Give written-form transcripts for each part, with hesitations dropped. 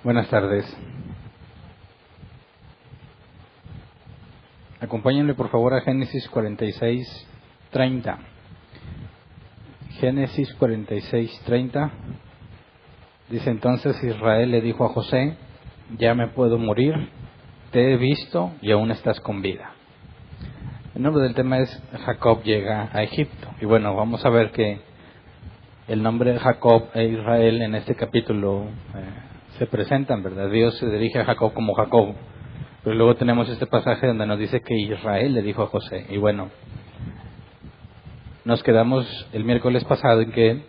Buenas tardes. Acompáñenme por favor a Génesis 46:30. Génesis 46:30. Dice: entonces Israel le dijo a José: ya me puedo morir, te he visto y aún estás con vida. El nombre del tema es Jacob llega a Egipto. Y bueno, vamos a ver que el nombre de Jacob e Israel en este capítulo se presentan, ¿verdad? Dios se dirige a Jacob como Jacob, pero luego tenemos este pasaje donde nos dice que Israel le dijo a José. Y bueno, nos quedamos el miércoles pasado en que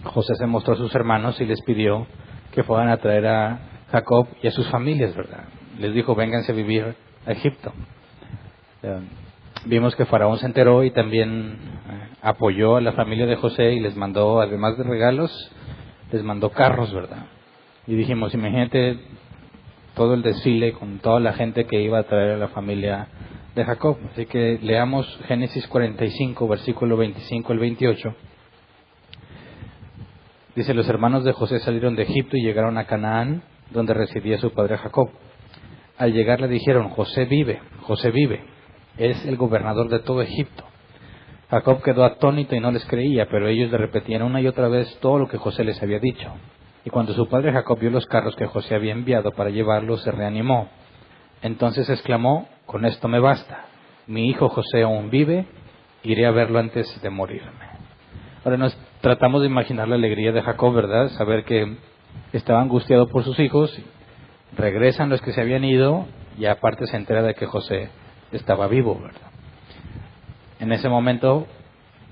José se mostró a sus hermanos y les pidió que fueran a traer a Jacob y a sus familias, ¿verdad? Les dijo: vénganse a vivir a Egipto. Vimos que Faraón se enteró y también apoyó a la familia de José y les mandó, además de regalos, les mandó carros, ¿verdad? Y dijimos: imagínate todo el desfile con toda la gente que iba a traer a la familia de Jacob. Así que leamos Génesis 45, versículo 25 al 28. Dice: los hermanos de José salieron de Egipto y llegaron a Canaán, donde residía su padre Jacob. Al llegar le dijeron: José vive, es el gobernador de todo Egipto. Jacob quedó atónito y no les creía, pero ellos le repetían una y otra vez todo lo que José les había dicho. Y cuando su padre Jacob vio los carros que José había enviado para llevarlos, se reanimó. Entonces exclamó: con esto me basta. Mi hijo José aún vive, iré a verlo antes de morirme. Ahora nos tratamos de imaginar la alegría de Jacob, ¿verdad? Saber que estaba angustiado por sus hijos, regresan los que se habían ido y aparte se entera de que José estaba vivo, ¿verdad? En ese momento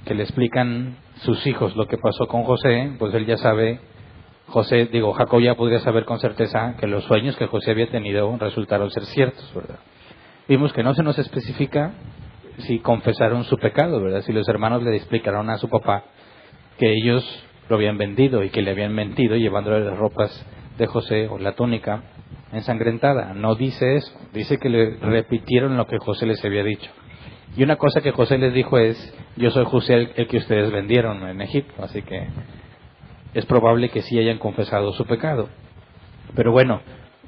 que le explican sus hijos lo que pasó con José, pues él ya sabe, Jacob ya podría saber con certeza que los sueños que José había tenido resultaron ser ciertos, ¿verdad? Vimos que no se nos especifica si confesaron su pecado, ¿verdad? Si los hermanos le explicaron a su papá que ellos lo habían vendido y que le habían mentido llevándole las ropas de José o la túnica ensangrentada. No dice eso, dice que le repitieron lo que José les había dicho. Y una cosa que José les dijo es: yo soy José el que ustedes vendieron en Egipto. Así que es probable que sí hayan confesado su pecado. Pero bueno,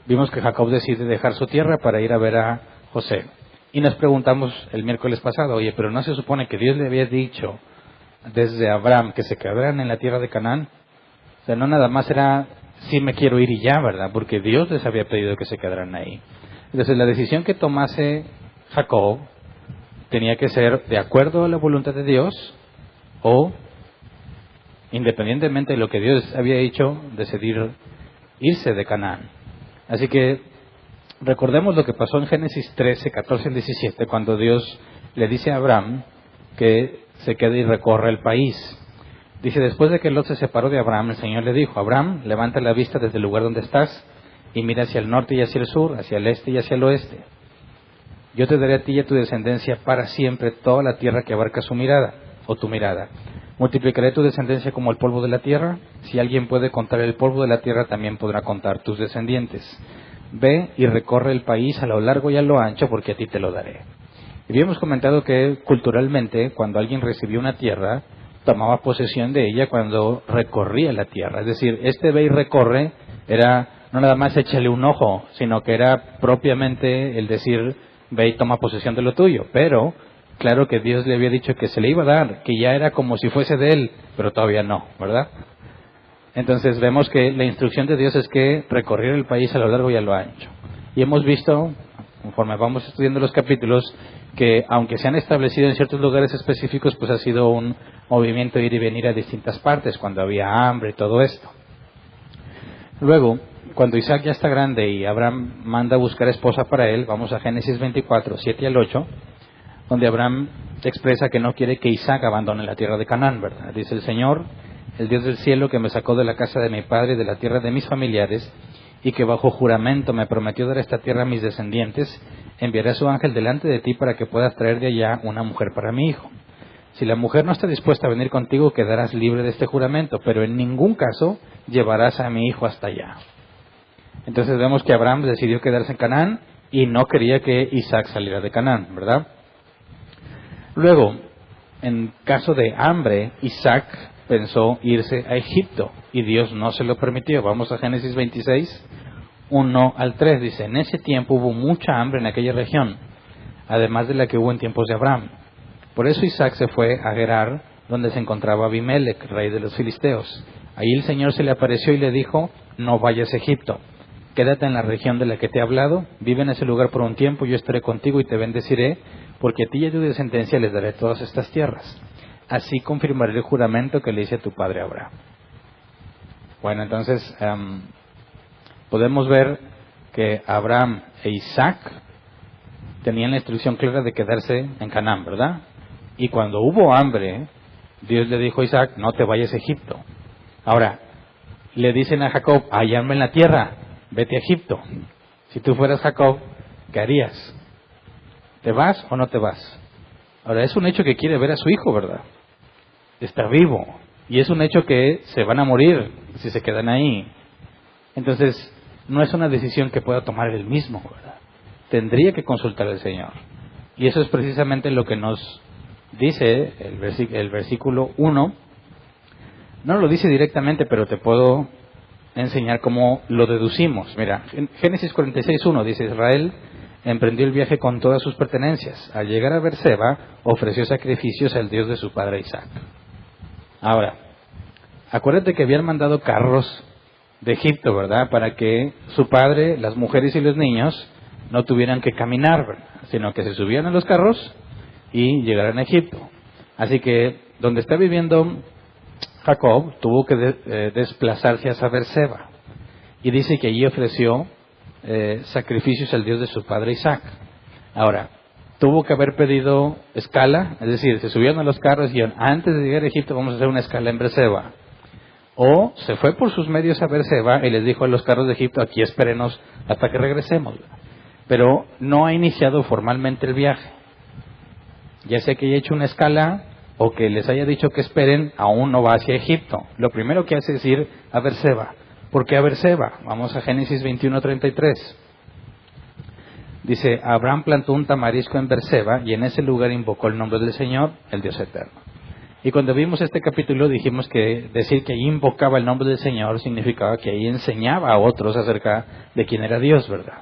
vimos que Jacob decide dejar su tierra para ir a ver a José. Y nos preguntamos el miércoles pasado: oye, pero ¿no se supone que Dios le había dicho desde Abraham que se quedaran en la tierra de Canaán? O sea, no nada más era sí me quiero ir y ya, ¿verdad? Porque Dios les había pedido que se quedaran ahí. Entonces la decisión que tomase Jacob tenía que ser de acuerdo a la voluntad de Dios o, independientemente de lo que Dios había dicho, decidir irse de Canaán. Así que recordemos lo que pasó en Génesis 13, 14 al 17, cuando Dios le dice a Abraham que se quede y recorra el país. Dice: después de que Lot se separó de Abraham, el Señor le dijo: Abraham, levanta la vista desde el lugar donde estás y mira hacia el norte y hacia el sur, hacia el este y hacia el oeste. Yo te daré a ti y a tu descendencia para siempre toda la tierra que abarca su mirada, o tu mirada. Multiplicaré tu descendencia como el polvo de la tierra. Si alguien puede contar el polvo de la tierra, también podrá contar tus descendientes. Ve y recorre el país a lo largo y a lo ancho, porque a ti te lo daré. Y habíamos comentado que culturalmente, cuando alguien recibía una tierra, tomaba posesión de ella cuando recorría la tierra. Es decir, este ve y recorre era no nada más échale un ojo, sino que era propiamente el decir: ve y toma posesión de lo tuyo. Pero claro que Dios le había dicho que se le iba a dar, que ya era como si fuese de él, pero todavía no, ¿verdad? Entonces vemos que la instrucción de Dios es que recorriera el país a lo largo y a lo ancho. Y hemos visto, conforme vamos estudiando los capítulos, que aunque se han establecido en ciertos lugares específicos, pues ha sido un movimiento de ir y venir a distintas partes, cuando había hambre y todo esto. Luego, cuando Isaac ya está grande y Abraham manda a buscar esposa para él, vamos a Génesis 24, 7 al 8, donde Abraham expresa que no quiere que Isaac abandone la tierra de Canaán, ¿verdad? Dice: el Señor, el Dios del cielo, que me sacó de la casa de mi padre y de la tierra de mis familiares, y que bajo juramento me prometió dar esta tierra a mis descendientes, enviaré a su ángel delante de ti para que puedas traer de allá una mujer para mi hijo. Si la mujer no está dispuesta a venir contigo, quedarás libre de este juramento, pero en ningún caso llevarás a mi hijo hasta allá. Entonces vemos que Abraham decidió quedarse en Canaán y no quería que Isaac saliera de Canaán, ¿verdad? Luego, en caso de hambre, Isaac pensó irse a Egipto y Dios no se lo permitió. Vamos a Génesis 26, 1 al 3, dice, en ese tiempo hubo mucha hambre en aquella región, además de la que hubo en tiempos de Abraham. Por eso Isaac se fue a Gerar, donde se encontraba Abimelec, rey de los filisteos. Ahí el Señor se le apareció y le dijo, no vayas a Egipto, quédate en la región de la que te he hablado, vive en ese lugar por un tiempo, yo estaré contigo y te bendeciré, porque a ti y a tu descendencia les daré todas estas tierras. Así confirmaré el juramento que le hice a tu padre Abraham. Bueno, entonces podemos ver que Abraham e Isaac tenían la instrucción clara de quedarse en Canaán, ¿verdad? Y cuando hubo hambre, Dios le dijo a Isaac, no te vayas a Egipto. Ahora, le dicen a Jacob, hay hambre en la tierra, vete a Egipto. Si tú fueras Jacob, ¿qué harías? ¿Te vas o no te vas? Ahora, es un hecho que quiere ver a su hijo, ¿verdad? Está vivo. Y es un hecho que se van a morir si se quedan ahí. Entonces, no es una decisión que pueda tomar él mismo, ¿verdad? Tendría que consultar al Señor. Y eso es precisamente lo que nos dice el versículo 1. No lo dice directamente, pero te puedo enseñar cómo lo deducimos. Mira, en Génesis 46:1 dice, Israel emprendió el viaje con todas sus pertenencias. Al llegar a Berseba, ofreció sacrificios al Dios de su padre Isaac. Ahora, acuérdate que habían mandado carros de Egipto, ¿verdad? Para que su padre, las mujeres y los niños no tuvieran que caminar, ¿verdad? Sino que se subían a los carros y llegaran a Egipto. Así que donde está viviendo Jacob tuvo que desplazarse hacia Berseba. Y dice que allí ofreció sacrificios al Dios de su padre Isaac. Ahora, tuvo que haber pedido escala, es decir, se subieron a los carros y dijeron, antes de llegar a Egipto vamos a hacer una escala en Berseba. O se fue por sus medios a Berseba y les dijo a los carros de Egipto, aquí espérenos hasta que regresemos. Pero no ha iniciado formalmente el viaje. Ya sea que haya hecho una escala o que les haya dicho que esperen, aún no va hacia Egipto. Lo primero que hace es ir a Berseba. ¿Por qué a Berseba? Vamos a Génesis 21:33. Dice, Abraham plantó un tamarisco en Berseba y en ese lugar invocó el nombre del Señor, el Dios eterno. Y cuando vimos este capítulo dijimos que decir que ahí invocaba el nombre del Señor significaba que ahí enseñaba a otros acerca de quién era Dios, ¿verdad?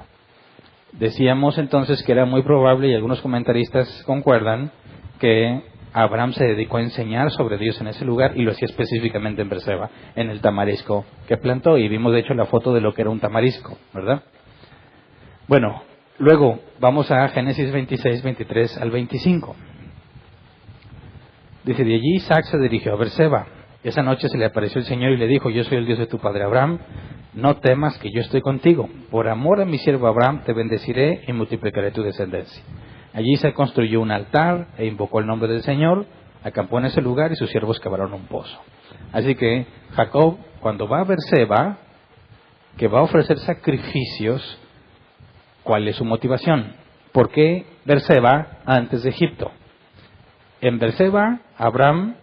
Decíamos entonces que era muy probable, y algunos comentaristas concuerdan, que Abraham se dedicó a enseñar sobre Dios en ese lugar y lo hacía específicamente en Berseba, en el tamarisco que plantó. Y vimos de hecho la foto de lo que era un tamarisco, ¿verdad? Bueno, luego vamos a Génesis 26:23 al 25. Dice, de allí Isaac se dirigió a Berseba. Esa noche se le apareció el Señor y le dijo, yo soy el Dios de tu padre Abraham, no temas que yo estoy contigo. Por amor a mi siervo Abraham te bendeciré y multiplicaré tu descendencia. Allí se construyó un altar e invocó el nombre del Señor, acampó en ese lugar y sus siervos cavaron un pozo. Así que Jacob, cuando va a Berseba, que va a ofrecer sacrificios, ¿cuál es su motivación? ¿Por qué Berseba antes de Egipto? En Berseba, Abraham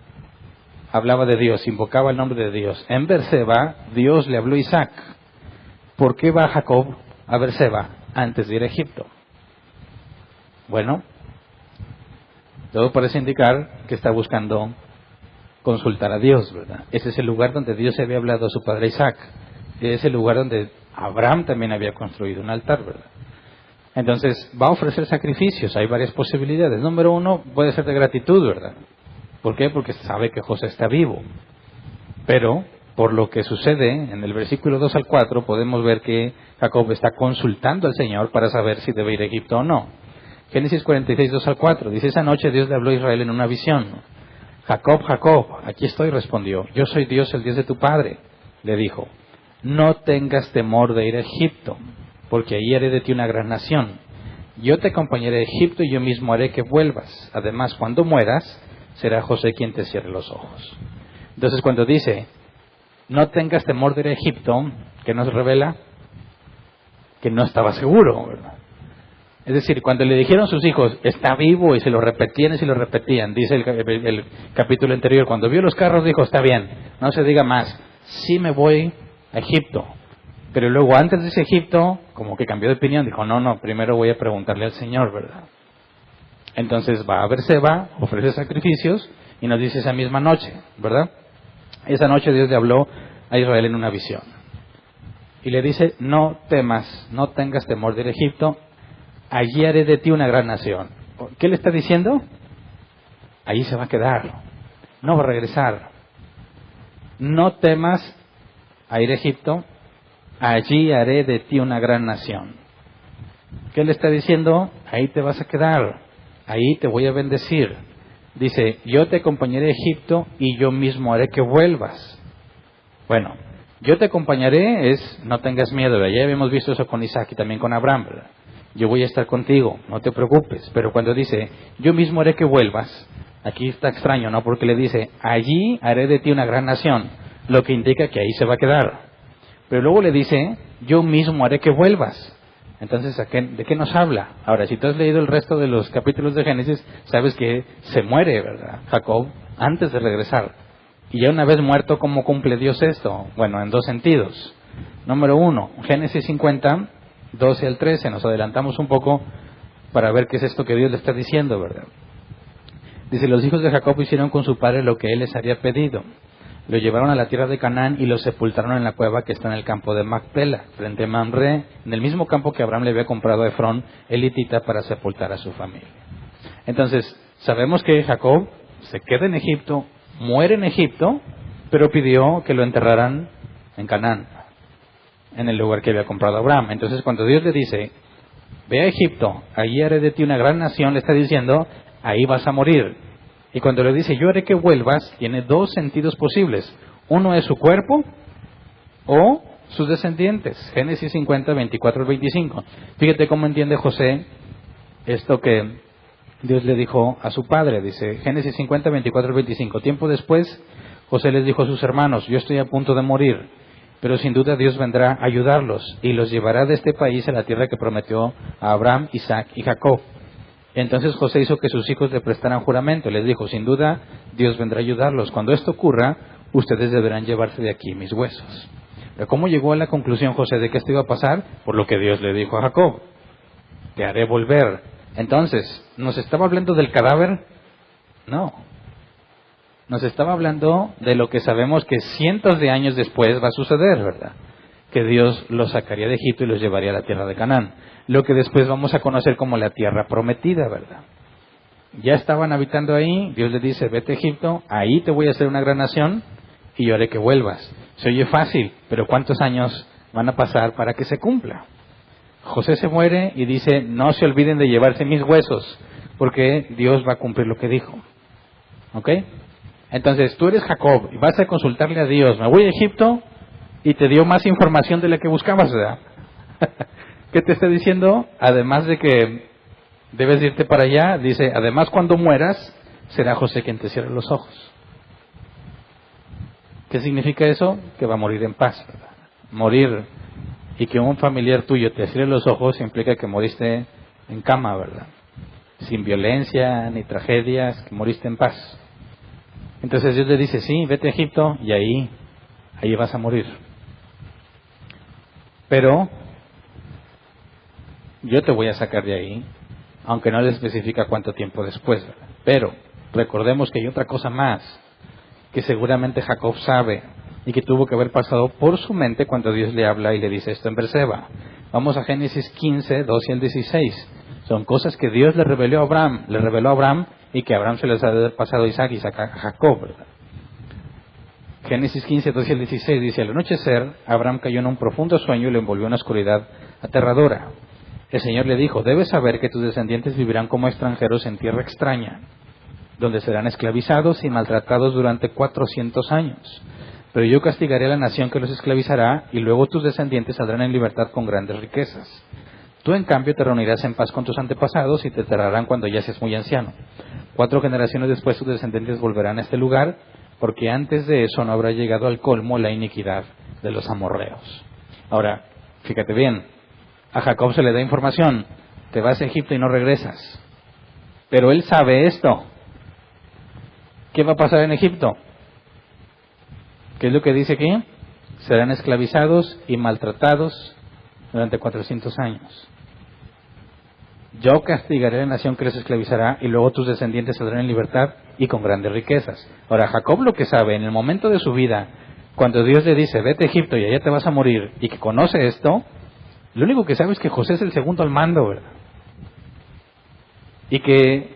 hablaba de Dios, invocaba el nombre de Dios. En Berseba, Dios le habló a Isaac. ¿Por qué va Jacob a Berseba antes de ir a Egipto? Bueno, todo parece indicar que está buscando consultar a Dios, ¿verdad? Ese es el lugar donde Dios había hablado a su padre Isaac. Es el lugar donde Abraham también había construido un altar, ¿verdad? Entonces, va a ofrecer sacrificios. Hay varias posibilidades. Número uno, puede ser de gratitud, ¿verdad? ¿Por qué? Porque sabe que José está vivo. Pero, por lo que sucede en el versículo 2 al 4, podemos ver que Jacob está consultando al Señor para saber si debe ir a Egipto o no. Génesis 46, 2 al 4, dice, esa noche Dios le habló a Israel en una visión. Jacob, Jacob, aquí estoy, respondió. Yo soy Dios, el Dios de tu padre. Le dijo, no tengas temor de ir a Egipto, porque ahí haré de ti una gran nación. Yo te acompañaré a Egipto y yo mismo haré que vuelvas. Además, cuando mueras, será José quien te cierre los ojos. Entonces, cuando dice, no tengas temor de ir a Egipto, ¿qué nos revela? Que no estaba seguro, ¿verdad? Es decir, cuando le dijeron sus hijos, está vivo, y se lo repetían y se lo repetían, dice el capítulo anterior, cuando vio los carros dijo, está bien, no se diga más, sí me voy a Egipto. Pero luego antes de ese Egipto, como que cambió de opinión, dijo, no, primero voy a preguntarle al Señor, ¿verdad? Entonces va a Berseba, ofrece sacrificios, y nos dice esa misma noche, ¿verdad? Esa noche Dios le habló a Israel en una visión. y le dice, no temas, no tengas temor de ir a Egipto, allí haré de ti una gran nación. ¿Qué le está diciendo? Allí se va a quedar, no va a regresar. No temas a ir a Egipto, allí haré de ti una gran nación. ¿Qué le está diciendo? Ahí te vas a quedar, ahí te voy a bendecir. Dice, yo te acompañaré a Egipto y yo mismo haré que vuelvas. Bueno, yo te acompañaré es, no tengas miedo, ¿verdad? Ya habíamos visto eso con Isaac y también con Abraham, ¿verdad? Yo voy a estar contigo, no te preocupes. Pero cuando dice, yo mismo haré que vuelvas, aquí está extraño, ¿no? Porque le dice, allí haré de ti una gran nación, lo que indica que ahí se va a quedar. Pero luego le dice, yo mismo haré que vuelvas. Entonces, ¿de qué nos habla? Ahora, si tú has leído el resto de los capítulos de Génesis, sabes que se muere, ¿verdad? Jacob, antes de regresar. Y ya una vez muerto, ¿cómo cumple Dios esto? Bueno, en dos sentidos. Número uno, Génesis 50, 12 al 13, nos adelantamos un poco para ver qué es esto que Dios le está diciendo, ¿verdad? Dice, los hijos de Jacob hicieron con su padre lo que él les había pedido. Lo llevaron a la tierra de Canaán y lo sepultaron en la cueva que está en el campo de Macpela, frente a Mamre, en el mismo campo que Abraham le había comprado a Efrón, el hitita, para sepultar a su familia. Entonces, sabemos que Jacob se queda en Egipto, muere en Egipto, pero pidió que lo enterraran en Canaán, en el lugar que había comprado Abraham. Entonces, cuando Dios le dice, ve a Egipto, allí haré de ti una gran nación, le está diciendo, ahí vas a morir. Y cuando le dice, yo haré que vuelvas, tiene dos sentidos posibles. Uno es su cuerpo o sus descendientes. Génesis 50, 24 al 25. Fíjate cómo entiende José esto que Dios le dijo a su padre. Dice, Génesis 50, 24 al 25. Tiempo después, José les dijo a sus hermanos, yo estoy a punto de morir, pero sin duda Dios vendrá a ayudarlos y los llevará de este país a la tierra que prometió a Abraham, Isaac y Jacob. Entonces José hizo que sus hijos le prestaran juramento. Les dijo, sin duda, Dios vendrá a ayudarlos. Cuando esto ocurra, ustedes deberán llevarse de aquí mis huesos. Pero ¿cómo llegó a la conclusión José de que esto iba a pasar? Por lo que Dios le dijo a Jacob. Te haré volver. Entonces, ¿nos estaba hablando del cadáver? No. Nos estaba hablando de lo que sabemos que cientos de años después va a suceder, ¿verdad? Que Dios los sacaría de Egipto y los llevaría a la tierra de Canaán. Lo que después vamos a conocer como la tierra prometida, ¿verdad? Ya estaban habitando ahí, Dios les dice, vete a Egipto, ahí te voy a hacer una gran nación y yo haré que vuelvas. Se oye fácil, pero ¿cuántos años van a pasar para que se cumpla? José se muere y dice, no se olviden de llevarse mis huesos, porque Dios va a cumplir lo que dijo. ¿Ok? Entonces, tú eres Jacob y vas a consultarle a Dios, me voy a Egipto, y te dio más información de la que buscabas, ¿verdad? ¿Qué te está diciendo? Además de que debes irte para allá, dice, además cuando mueras, será José quien te cierre los ojos. ¿Qué significa eso? Que va a morir en paz, ¿verdad? Morir y que un familiar tuyo te cierre los ojos implica que moriste en cama, ¿verdad? Sin violencia ni tragedias, que moriste en paz. Entonces Dios le dice, sí, vete a Egipto y ahí vas a morir. Pero yo te voy a sacar de ahí, aunque no le especifica cuánto tiempo después, ¿verdad? Pero recordemos que hay otra cosa más que seguramente Jacob sabe y que tuvo que haber pasado por su mente cuando Dios le habla y le dice esto en Berseba. Vamos a Génesis 15, 12 al 16. Son cosas que Dios le reveló a Abraham y que Abraham se les ha pasado a Isaac y Isaac a Jacob, ¿verdad? Génesis 15, 12 al 16 dice, al anochecer, Abraham cayó en un profundo sueño y le envolvió una oscuridad aterradora. El Señor le dijo, debes saber que tus descendientes vivirán como extranjeros en tierra extraña, donde serán esclavizados y maltratados durante 400 años. Pero yo castigaré a la nación que los esclavizará, y luego tus descendientes saldrán en libertad con grandes riquezas. Tú, en cambio, te reunirás en paz con tus antepasados y te enterrarán cuando ya seas muy anciano. 4 generaciones después tus descendientes volverán a este lugar, porque antes de eso no habrá llegado al colmo la iniquidad de los amorreos. Ahora, fíjate bien, a Jacob se le da información, te vas a Egipto y no regresas. Pero él sabe esto. ¿Qué va a pasar en Egipto? ¿Qué es lo que dice aquí? Serán esclavizados y maltratados durante 400 años. Yo castigaré a la nación que les esclavizará y luego tus descendientes saldrán en libertad y con grandes riquezas. Ahora, Jacob lo que sabe, en el momento de su vida, cuando Dios le dice, vete a Egipto y allá te vas a morir, y que conoce esto, lo único que sabe es que José es el segundo al mando, ¿verdad? Y que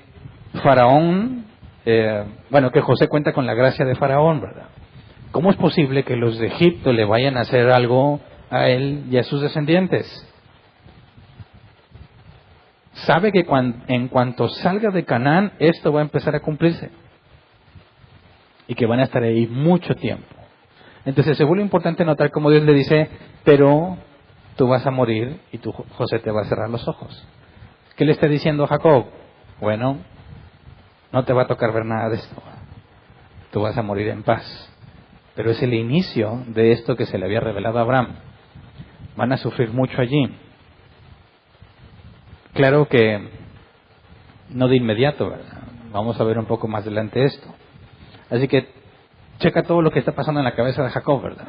Faraón, que José cuenta con la gracia de Faraón, ¿verdad? ¿Cómo es posible que los de Egipto le vayan a hacer algo a él y a sus descendientes? Sabe que en cuanto salga de Canaán, esto va a empezar a cumplirse. Y que van a estar ahí mucho tiempo. Entonces se vuelve importante notar cómo Dios le dice, pero tú vas a morir y tú, José, te va a cerrar los ojos. ¿Qué le está diciendo a Jacob? Bueno, no te va a tocar ver nada de esto. Tú vas a morir en paz. Pero es el inicio de esto que se le había revelado a Abraham. Van a sufrir mucho allí. Claro que no de inmediato, ¿verdad? Vamos a ver un poco más adelante esto. Así que checa todo lo que está pasando en la cabeza de Jacob, ¿verdad?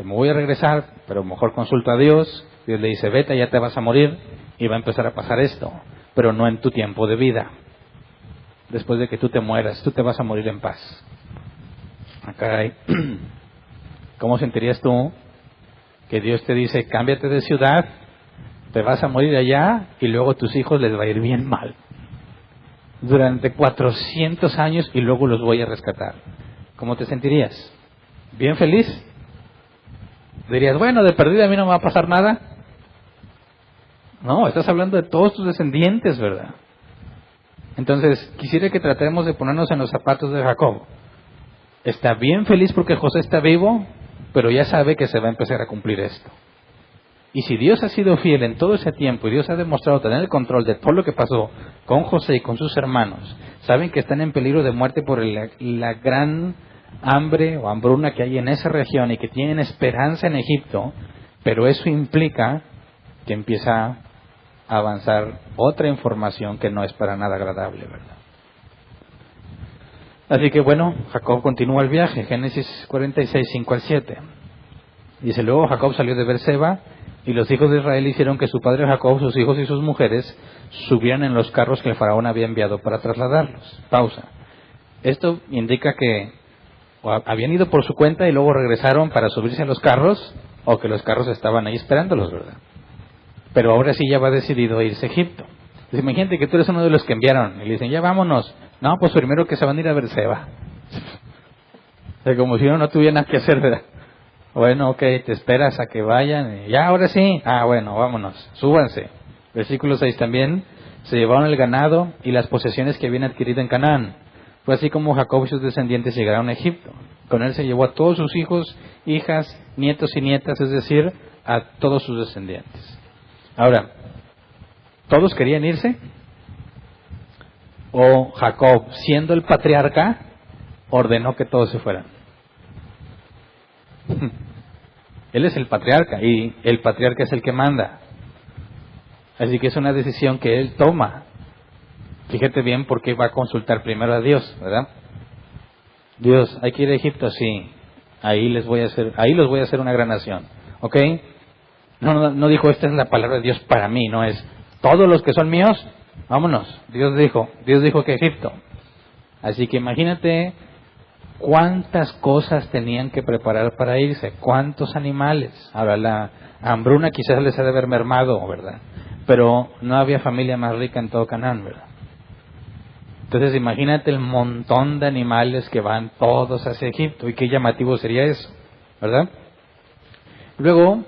Me voy a regresar, pero mejor consulta a Dios. Dios le dice, vete, ya te vas a morir y va a empezar a pasar esto, pero no en tu tiempo de vida. Después de que tú te mueras, tú te vas a morir en paz. Acá ¿cómo sentirías tú que Dios te dice, cámbiate de ciudad, te vas a morir allá y luego a tus hijos les va a ir bien mal? Durante 400 años y luego los voy a rescatar. ¿Cómo te sentirías? ¿Bien feliz? Dirías, bueno, de perdida a mí no me va a pasar nada. No, estás hablando de todos tus descendientes, ¿verdad? Entonces, quisiera que tratemos de ponernos en los zapatos de Jacob. Está bien feliz porque José está vivo, pero ya sabe que se va a empezar a cumplir esto. Y si Dios ha sido fiel en todo ese tiempo y Dios ha demostrado tener el control de todo lo que pasó con José y con sus hermanos, saben que están en peligro de muerte por la gran hambre o hambruna que hay en esa región y que tienen esperanza en Egipto, pero eso implica que empieza a avanzar otra información que no es para nada agradable, ¿verdad? Así que bueno, Jacob continúa el viaje, Génesis 46, 5 al 7. Dice, luego Jacob salió de Beerseba y los hijos de Israel hicieron que su padre Jacob, sus hijos y sus mujeres subieran en los carros que el faraón había enviado para trasladarlos. Pausa. Esto indica que habían ido por su cuenta y luego regresaron para subirse a los carros, o que los carros estaban ahí esperándolos, ¿verdad? Pero ahora sí ya va decidido a irse a Egipto. Entonces, imagínate que tú eres uno de los que enviaron y le dicen, ya vámonos. No, pues primero que se van a ir a Beerseba. O sea, como si uno no tuviera nada que hacer, ¿verdad? Bueno, ok, te esperas a que vayan. Y ya, ahora sí. Ah, bueno, vámonos. Súbanse. Versículo 6 también. Se llevaron el ganado y las posesiones que habían adquirido en Canaán. Fue así como Jacob y sus descendientes llegaron a Egipto. Con él se llevó a todos sus hijos, hijas, nietos y nietas, es decir, a todos sus descendientes. Ahora, ¿todos querían irse? ¿O Jacob, siendo el patriarca, ordenó que todos se fueran? Él es el patriarca y el patriarca es el que manda. Así que es una decisión que él toma. Fíjate bien por qué va a consultar primero a Dios, ¿verdad? Dios, ¿hay que ir a Egipto? Sí. Ahí los voy a hacer una gran nación. ¿Ok? No dijo, esta es la palabra de Dios para mí, no es, todos los que son míos, vámonos. Dios dijo que Egipto. Así que imagínate cuántas cosas tenían que preparar para irse, cuántos animales. Ahora, la hambruna quizás les ha de haber mermado, ¿verdad? Pero no había familia más rica en todo Canaán, ¿verdad? Entonces imagínate el montón de animales que van todos hacia Egipto, y qué llamativo sería eso, ¿verdad? Luego,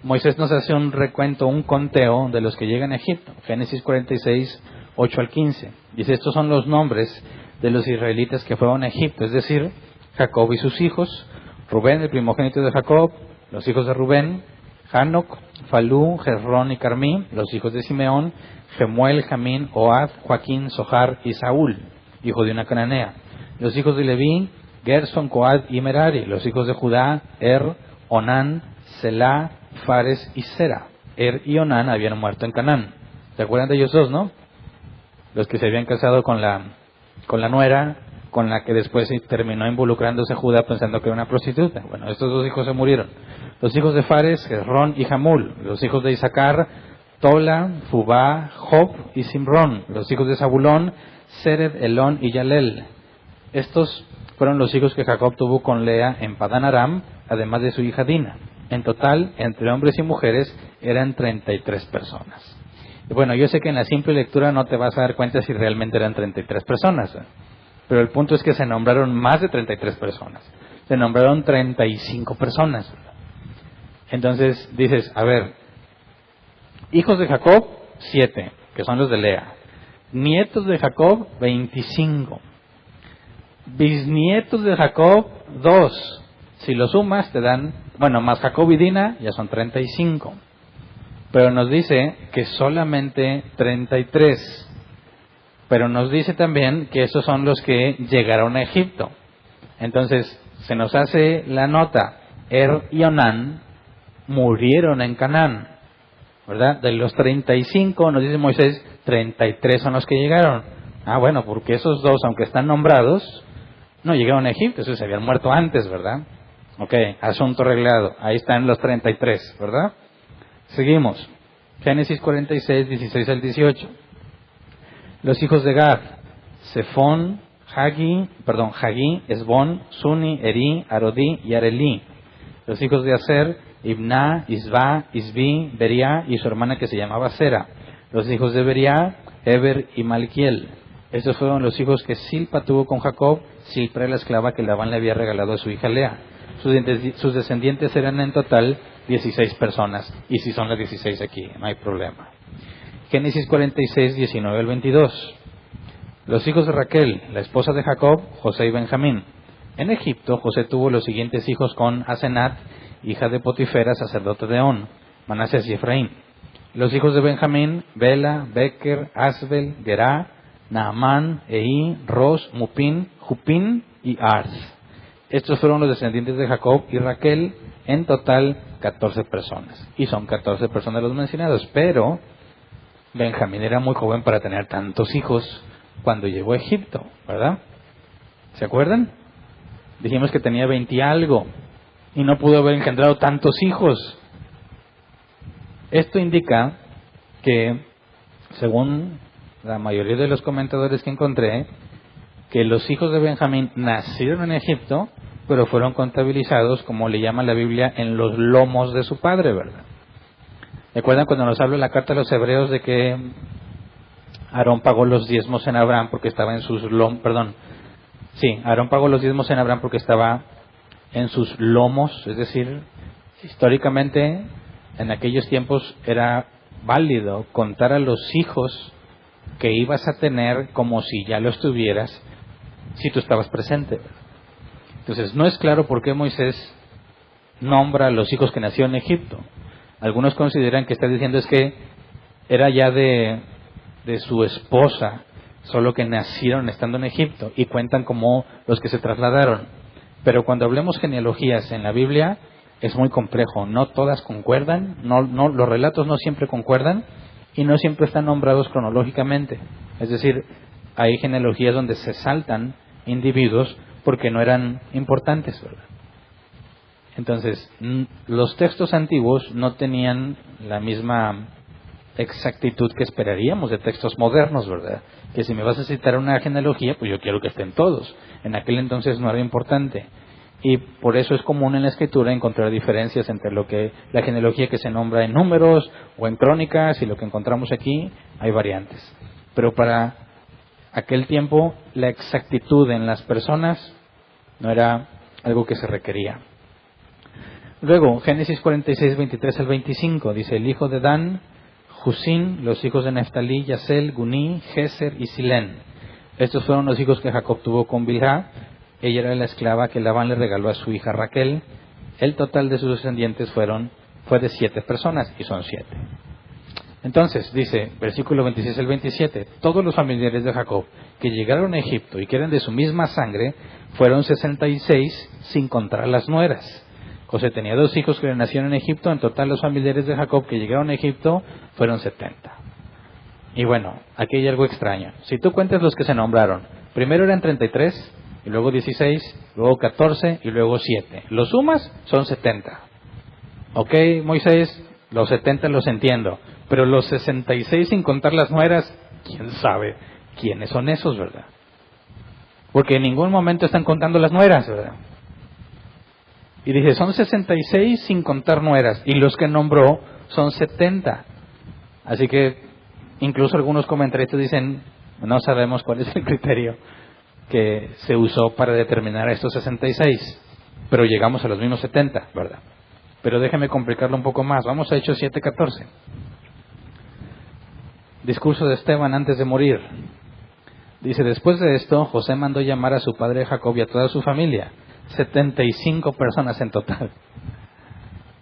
Moisés nos hace un recuento, un conteo de los que llegan a Egipto. Génesis 46, 8 al 15. Dice, estos son los nombres de los israelitas que fueron a Egipto, es decir, Jacob y sus hijos, Rubén, el primogénito de Jacob, los hijos de Rubén, Hanoc, Falú, Jezrón y Carmí, los hijos de Simeón, Gemuel, Jamín, Ohad, Joaquín, Sohar y Saúl, hijo de una cananea. Los hijos de Leví, Gerson, Coad y Merari. Los hijos de Judá, Onán, Selá, Fares y Sera. Y Onán habían muerto en Canaán. ¿Se acuerdan de ellos dos, no? Los que se habían casado con la nuera, con la que después terminó involucrándose Judá pensando que era una prostituta. Bueno, estos dos hijos se murieron. Los hijos de Fares, Hezrón y Jamul. Los hijos de Isaacar, Tola, Fubá, Job y Simrón. Los hijos de Zabulón, Sered, Elón y Yalel. Estos fueron los hijos que Jacob tuvo con Lea en Padán Aram, además de su hija Dina. En total, entre hombres y mujeres, eran 33 personas. Y bueno, yo sé que en la simple lectura no te vas a dar cuenta si realmente eran 33 personas, ¿eh? Pero el punto es que se nombraron más de 33 personas. Se nombraron 35 personas. Entonces dices, a ver, hijos de Jacob, 7, que son los de Lea. Nietos de Jacob, 25. Bisnietos de Jacob, 2. Si lo sumas te dan, bueno, más Jacob y Dina, ya son 35. Pero nos dice que solamente 33. Pero nos dice también que esos son los que llegaron a Egipto. Entonces, se nos hace la nota, y Onán murieron en Canaán, ¿verdad? De los 35, nos dice Moisés, 33 son los que llegaron. Ah, bueno, porque esos dos, aunque están nombrados, no llegaron a Egipto, esos se habían muerto antes, ¿verdad? Ok, asunto arreglado. Ahí están los 33, ¿verdad? Seguimos. Génesis 46, 16 al 18. Los hijos de Gad, Sefón, Hagí, Esbón, Suni, Eri, Arodí y Arelí. Los hijos de Aser, Ibná, Isba, Isbi, Beria y su hermana que se llamaba Sera. Los hijos de Beria, Eber y Malquiel. Estos fueron los hijos que Silpa tuvo con Jacob. Silpa era la esclava que Labán le había regalado a su hija Lea. Sus descendientes eran en total 16 personas. Y si son las 16 aquí, no hay problema. Génesis 46, 19 al 22. Los hijos de Raquel, la esposa de Jacob, José y Benjamín. En Egipto, José tuvo los siguientes hijos con Asenat, hija de Potifera, sacerdote de On, Manasés y Efraín. Los hijos de Benjamín, Bela, Beker, Asbel, Gerá, Naamán, Eí, Ros, Mupín, Jupín y Ars. Estos fueron los descendientes de Jacob y Raquel, en total 14 personas. Y son 14 personas los mencionados, pero Benjamín era muy joven para tener tantos hijos cuando llegó a Egipto, ¿verdad? ¿Se acuerdan? Dijimos que tenía 20 y algo y no pudo haber engendrado tantos hijos. Esto indica que, según la mayoría de los comentadores que encontré, que los hijos de Benjamín nacieron en Egipto, pero fueron contabilizados, como le llama la Biblia, en los lomos de su padre, ¿verdad? ¿Recuerdan cuando nos habla la carta a los hebreos de que Aarón pagó los diezmos en Abraham porque estaba en sus lomos? Aarón pagó los diezmos en Abraham porque estaba en sus lomos, es decir, históricamente en aquellos tiempos era válido contar a los hijos que ibas a tener como si ya los tuvieras si tú estabas presente. Entonces no es claro por qué Moisés nombra a los hijos que nació en Egipto. Algunos consideran que está diciendo es que era ya de su esposa, solo que nacieron estando en Egipto y cuentan como los que se trasladaron. Pero cuando hablemos genealogías en la Biblia es muy complejo, no todas concuerdan, los relatos no siempre concuerdan y no siempre están nombrados cronológicamente. Es decir, hay genealogías donde se saltan individuos porque no eran importantes, ¿verdad? Entonces, los textos antiguos no tenían la misma exactitud que esperaríamos de textos modernos, ¿verdad? Que si me vas a citar una genealogía, pues yo quiero que estén todos. En aquel entonces no era importante. Y por eso es común en la Escritura encontrar diferencias entre la genealogía que se nombra en números o en crónicas y lo que encontramos aquí, hay variantes. Pero para aquel tiempo, la exactitud en las personas no era algo que se requería. Luego, Génesis 46, 23 al 25, dice, el hijo de Dan, Jusín, los hijos de Neftalí, Yasel, Guní, Geser y Silén. Estos fueron los hijos que Jacob tuvo con Bilhá. Ella era la esclava que Labán le regaló a su hija Raquel. El total de sus descendientes fue de 7 personas, y son 7. Entonces, dice, versículo 26 al 27, todos los familiares de Jacob que llegaron a Egipto y que eran de su misma sangre, fueron 66, sin contar las nueras. José tenía 2 hijos que le nacieron en Egipto. En total los familiares de Jacob que llegaron a Egipto fueron 70. Y bueno, aquí hay algo extraño. Si tú cuentas los que se nombraron, primero eran 33, y luego 16, luego 14 y luego 7. Los sumas, son 70. Ok, Moisés, los 70 los entiendo, pero los 66 sin contar las nueras, quién sabe quiénes son esos, ¿verdad? porque en ningún momento están contando las nueras, ¿verdad? Y dice, son 66 sin contar nueras, y los que nombró son 70. Así que incluso algunos comentaristas dicen, no sabemos cuál es el criterio que se usó para determinar estos 66, pero llegamos a los mismos 70, ¿verdad? Pero déjeme complicarlo un poco más. Vamos a Hechos 7:14. Discurso de Esteban antes de morir. Dice, después de esto, José mandó llamar a su padre Jacob y a toda su familia. 75 personas en total.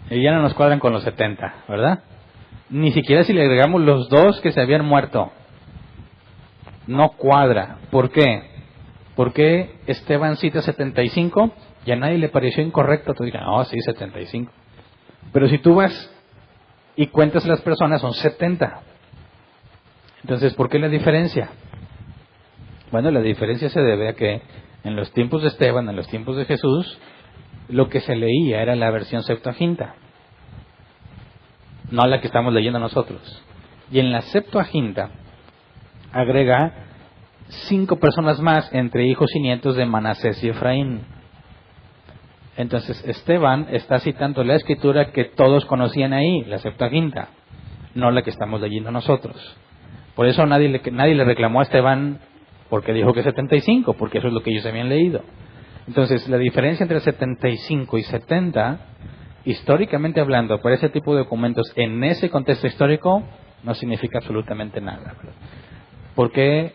Y ya no nos cuadran con los 70, ¿verdad? Ni siquiera si le agregamos los 2 que se habían muerto. No cuadra. ¿Por qué? ¿Por qué Esteban cita 75? Y a nadie le pareció incorrecto. Tú digas, no, sí, 75. Pero si tú vas y cuentas las personas, son 70. Entonces, ¿por qué la diferencia? Bueno, la diferencia se debe a que en los tiempos de Esteban, en los tiempos de Jesús, lo que se leía era la versión Septuaginta, no la que estamos leyendo nosotros. Y en la Septuaginta agrega 5 personas más entre hijos y nietos de Manasés y Efraín. Entonces Esteban está citando la escritura que todos conocían ahí, la Septuaginta, no la que estamos leyendo nosotros. Por eso nadie le reclamó a Esteban porque dijo que 75, porque eso es lo que ellos habían leído. Entonces la diferencia entre 75 y 70, históricamente hablando, para ese tipo de documentos en ese contexto histórico, no significa absolutamente nada. Porque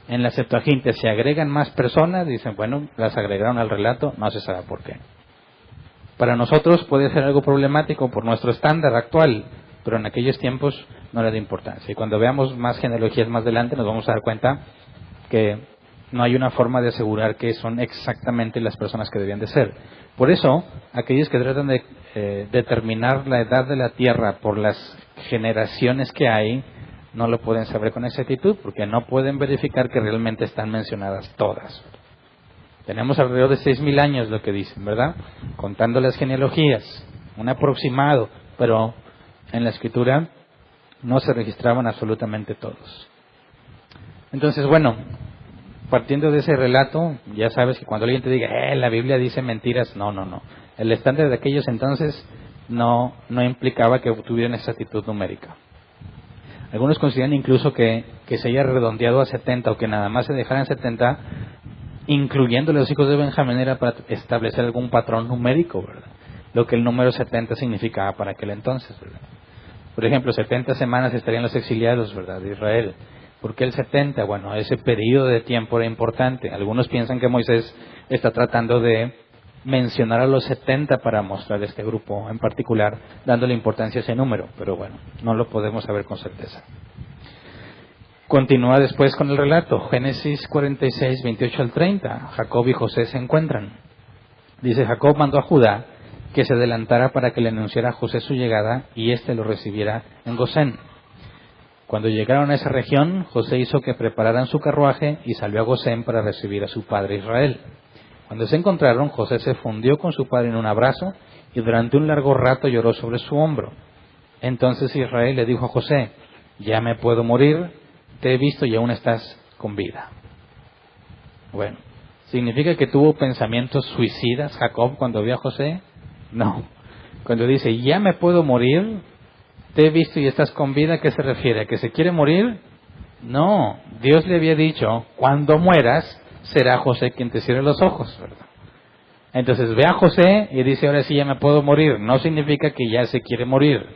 en la Septuaginta se agregan más personas, dicen, bueno, las agregaron al relato, no se sabe por qué. Para nosotros puede ser algo problemático por nuestro estándar actual, pero en aquellos tiempos no era de importancia. Y cuando veamos más genealogías más adelante nos vamos a dar cuenta que no hay una forma de asegurar que son exactamente las personas que debían de ser. Por eso, aquellos que tratan de determinar la edad de la Tierra por las generaciones que hay, no lo pueden saber con exactitud, porque no pueden verificar que realmente están mencionadas todas. Tenemos alrededor de 6,000 años lo que dicen, ¿verdad? Contando las genealogías, un aproximado, pero en la Escritura no se registraban absolutamente todos. Entonces, bueno, partiendo de ese relato, ya sabes que cuando alguien te diga, la Biblia dice mentiras, no. El estándar de aquellos entonces no implicaba que tuvieran exactitud numérica. Algunos consideran incluso que se haya redondeado a 70 o que nada más se dejara en 70, incluyendo los hijos de Benjamín, era para establecer algún patrón numérico, ¿verdad? Lo que el número 70 significaba para aquel entonces, ¿verdad? Por ejemplo, 70 semanas estarían los exiliados, ¿verdad?, de Israel. ¿Por qué el 70? Bueno, ese periodo de tiempo era importante. Algunos piensan que Moisés está tratando de mencionar a los 70 para mostrar este grupo en particular, dándole importancia a ese número, pero bueno, no lo podemos saber con certeza. Continúa después con el relato, Génesis 46, 28 al 30, Jacob y José se encuentran. Dice, Jacob mandó a Judá que se adelantara para que le anunciara a José su llegada y éste lo recibiera en Gosén. Cuando llegaron a esa región, José hizo que prepararan su carruaje y salió a Gosén para recibir a su padre Israel. Cuando se encontraron, José se fundió con su padre en un abrazo y durante un largo rato lloró sobre su hombro. Entonces Israel le dijo a José, ya me puedo morir, te he visto y aún estás con vida. Bueno, ¿significa que tuvo pensamientos suicidas Jacob cuando vio a José? No. Cuando dice, ya me puedo morir, te he visto y estás con vida, ¿a qué se refiere? ¿A que se quiere morir? No, Dios le había dicho, cuando mueras, será José quien te cierre los ojos, ¿verdad? Entonces ve a José y dice, ahora sí ya me puedo morir. No significa que ya se quiere morir.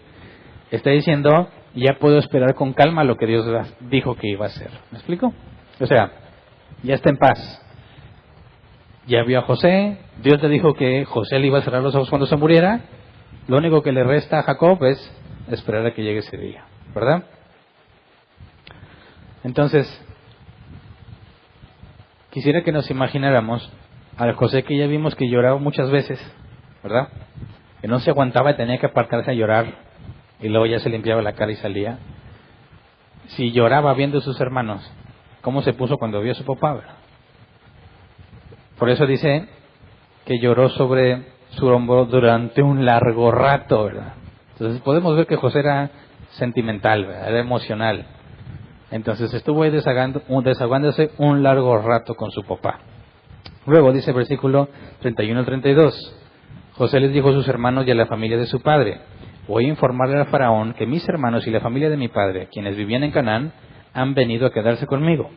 Está diciendo, ya puedo esperar con calma lo que Dios dijo que iba a hacer. ¿Me explico? O sea, ya está en paz. Ya vio a José, Dios le dijo que José le iba a cerrar los ojos cuando se muriera. Lo único que le resta a Jacob es esperar a que llegue ese día, ¿verdad? Entonces, quisiera que nos imagináramos al José que ya vimos que lloraba muchas veces, ¿verdad? Que no se aguantaba y tenía que apartarse a llorar y luego ya se limpiaba la cara y salía. Si lloraba viendo a sus hermanos, ¿cómo se puso cuando vio a su papá, ¿verdad? Por eso dice que lloró sobre su hombro durante un largo rato, ¿verdad? Entonces podemos ver que José era sentimental, ¿verdad? Era emocional. Entonces estuvo ahí desahogándose un largo rato con su papá. Luego dice versículo 31 al 32. José les dijo a sus hermanos y a la familia de su padre: voy a informarle al faraón que mis hermanos y la familia de mi padre, quienes vivían en Canaán, han venido a quedarse conmigo.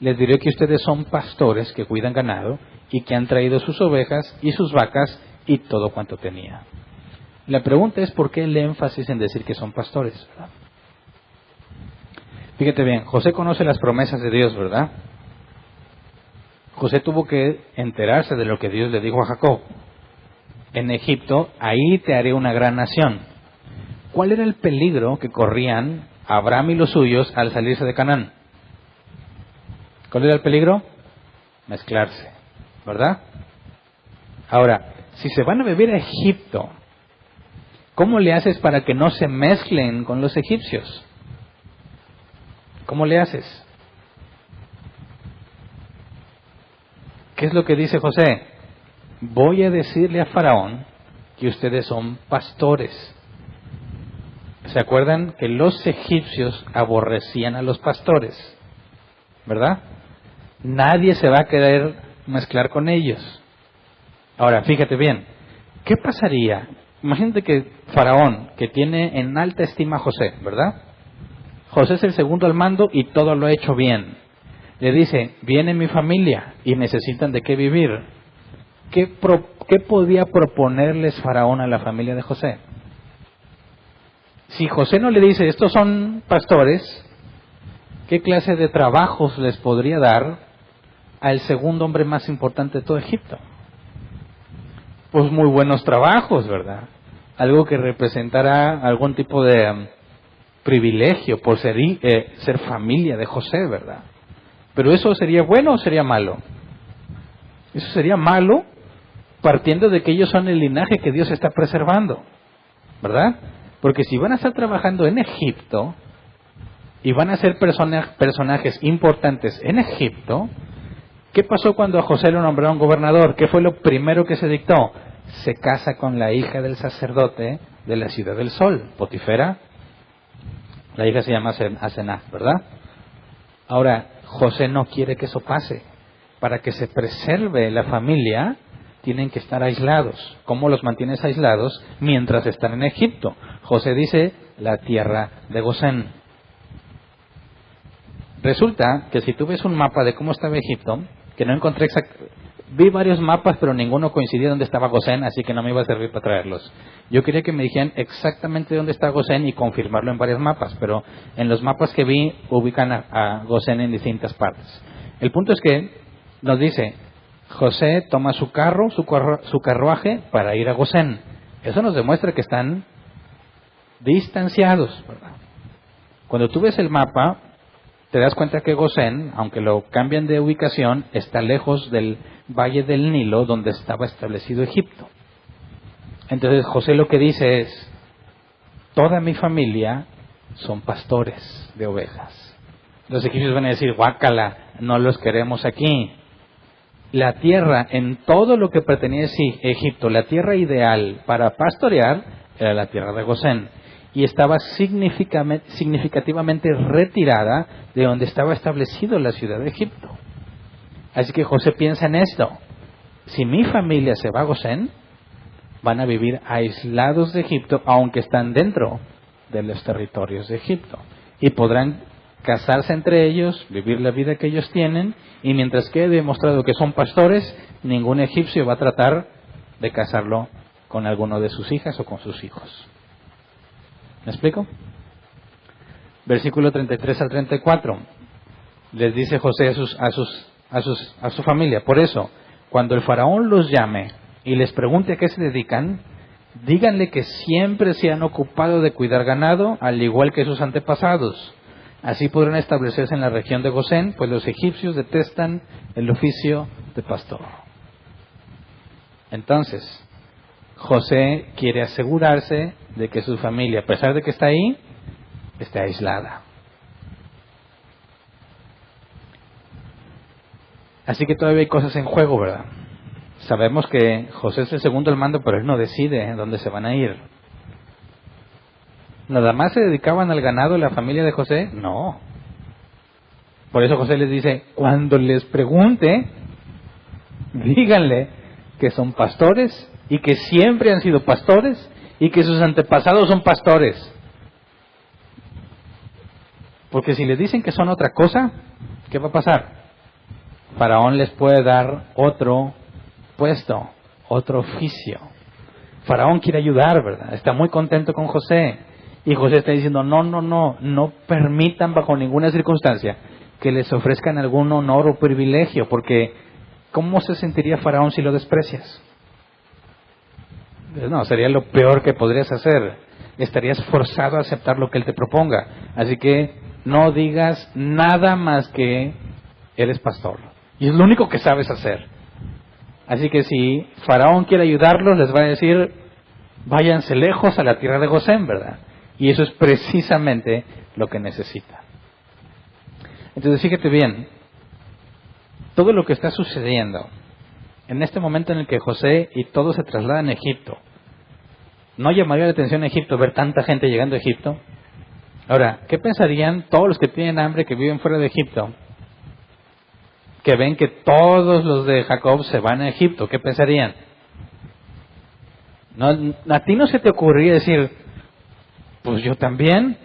Les diré que ustedes son pastores que cuidan ganado y que han traído sus ovejas y sus vacas y todo cuanto tenía. La pregunta es ¿por qué el énfasis en decir que son pastores? ¿Verdad? Fíjate bien, José conoce las promesas de Dios, ¿verdad? José tuvo que enterarse de lo que Dios le dijo a Jacob. En Egipto, ahí te haré una gran nación. ¿Cuál era el peligro que corrían Abraham y los suyos al salirse de Canaán? ¿Cuál era el peligro? Mezclarse, ¿verdad? Ahora, si se van a vivir a Egipto, ¿cómo le haces para que no se mezclen con los egipcios? ¿Cómo le haces? ¿Qué es lo que dice José? Voy a decirle a Faraón que ustedes son pastores. ¿Se acuerdan que los egipcios aborrecían a los pastores? ¿Verdad? Nadie se va a querer mezclar con ellos. Ahora, fíjate bien, ¿qué pasaría? Imagínate que Faraón, que tiene en alta estima a José, ¿verdad? José es el segundo al mando y todo lo ha hecho bien. Le dice, viene mi familia y necesitan de qué vivir. ¿Qué podía proponerles Faraón a la familia de José? Si José no le dice, estos son pastores, ¿qué clase de trabajos les podría dar al segundo hombre más importante de todo Egipto? Pues muy buenos trabajos, ¿verdad? Algo que representará algún tipo de privilegio por ser familia de José, ¿verdad? Pero ¿eso sería bueno o sería malo? Eso sería malo partiendo de que ellos son el linaje que Dios está preservando, ¿verdad? Porque si van a estar trabajando en Egipto y van a ser personajes importantes en Egipto, ¿qué pasó cuando a José lo nombraron gobernador? ¿Qué fue lo primero que se dictó? Se casa con la hija del sacerdote de la ciudad del sol, Potifera. La hija se llama Asenath, ¿verdad? Ahora, José no quiere que eso pase. Para que se preserve la familia, tienen que estar aislados. ¿Cómo los mantienes aislados? Mientras están en Egipto. José dice, la tierra de Gosén. Resulta que si tú ves un mapa de cómo estaba Egipto, que no encontré vi varios mapas, pero ninguno coincidía dónde estaba Gosén, así que no me iba a servir para traerlos. Yo quería que me dijeran exactamente dónde está Gosén y confirmarlo en varios mapas, pero en los mapas que vi ubican a Gosén en distintas partes. El punto es que nos dice, José toma su carruaje para ir a Gosén. Eso nos demuestra que están distanciados, ¿verdad? Cuando tú ves el mapa, te das cuenta que Gosén, aunque lo cambian de ubicación, está lejos del valle del Nilo donde estaba establecido Egipto. Entonces José lo que dice es, toda mi familia son pastores de ovejas. Los egipcios van a decir, guácala, no los queremos aquí. La tierra, en todo lo que pertenecía a Egipto, la tierra ideal para pastorear era la tierra de Gosén. Y estaba significativamente retirada de donde estaba establecido la ciudad de Egipto. Así que José piensa en esto. Si mi familia se va a Gosén, van a vivir aislados de Egipto, aunque están dentro de los territorios de Egipto. Y podrán casarse entre ellos, vivir la vida que ellos tienen, y mientras quede demostrado que son pastores, ningún egipcio va a tratar de casarlo con alguno de sus hijas o con sus hijos. ¿Me explico? Versículo 33 al 34. Les dice José a su familia, por eso, cuando el faraón los llame y les pregunte a qué se dedican, díganle que siempre se han ocupado de cuidar ganado, al igual que sus antepasados. Así podrán establecerse en la región de Gosén, pues los egipcios detestan el oficio de pastor. Entonces, José quiere asegurarse de que su familia, a pesar de que está ahí, esté aislada. Así que todavía hay cosas en juego, ¿verdad? Sabemos que José es el segundo al mando, pero él no decide dónde se van a ir. ¿Nada más se dedicaban al ganado la familia de José? No. Por eso José les dice, cuando les pregunte, díganle que son pastores y que siempre han sido pastores y que sus antepasados son pastores. Porque si les dicen que son otra cosa, ¿qué va a pasar? Faraón les puede dar otro puesto, otro oficio. Faraón quiere ayudar, ¿verdad? Está muy contento con José. Y José está diciendo, no permitan bajo ninguna circunstancia que les ofrezcan algún honor o privilegio, porque ¿cómo se sentiría Faraón si lo desprecias? No, sería lo peor que podrías hacer. Estarías forzado a aceptar lo que él te proponga. Así que no digas nada más que eres pastor. Y es lo único que sabes hacer. Así que si Faraón quiere ayudarlos, les va a decir, váyanse lejos a la tierra de Gosén, ¿verdad? Y eso es precisamente lo que necesita. Entonces fíjate bien, todo lo que está sucediendo en este momento en el que José y todos se trasladan a Egipto, ¿no llamaría la atención a Egipto ver tanta gente llegando a Egipto? Ahora, ¿qué pensarían todos los que tienen hambre que viven fuera de Egipto? Que ven que todos los de Jacob se van a Egipto, ¿qué pensarían? ¿No, a ti no se te ocurriría decir, pues yo también,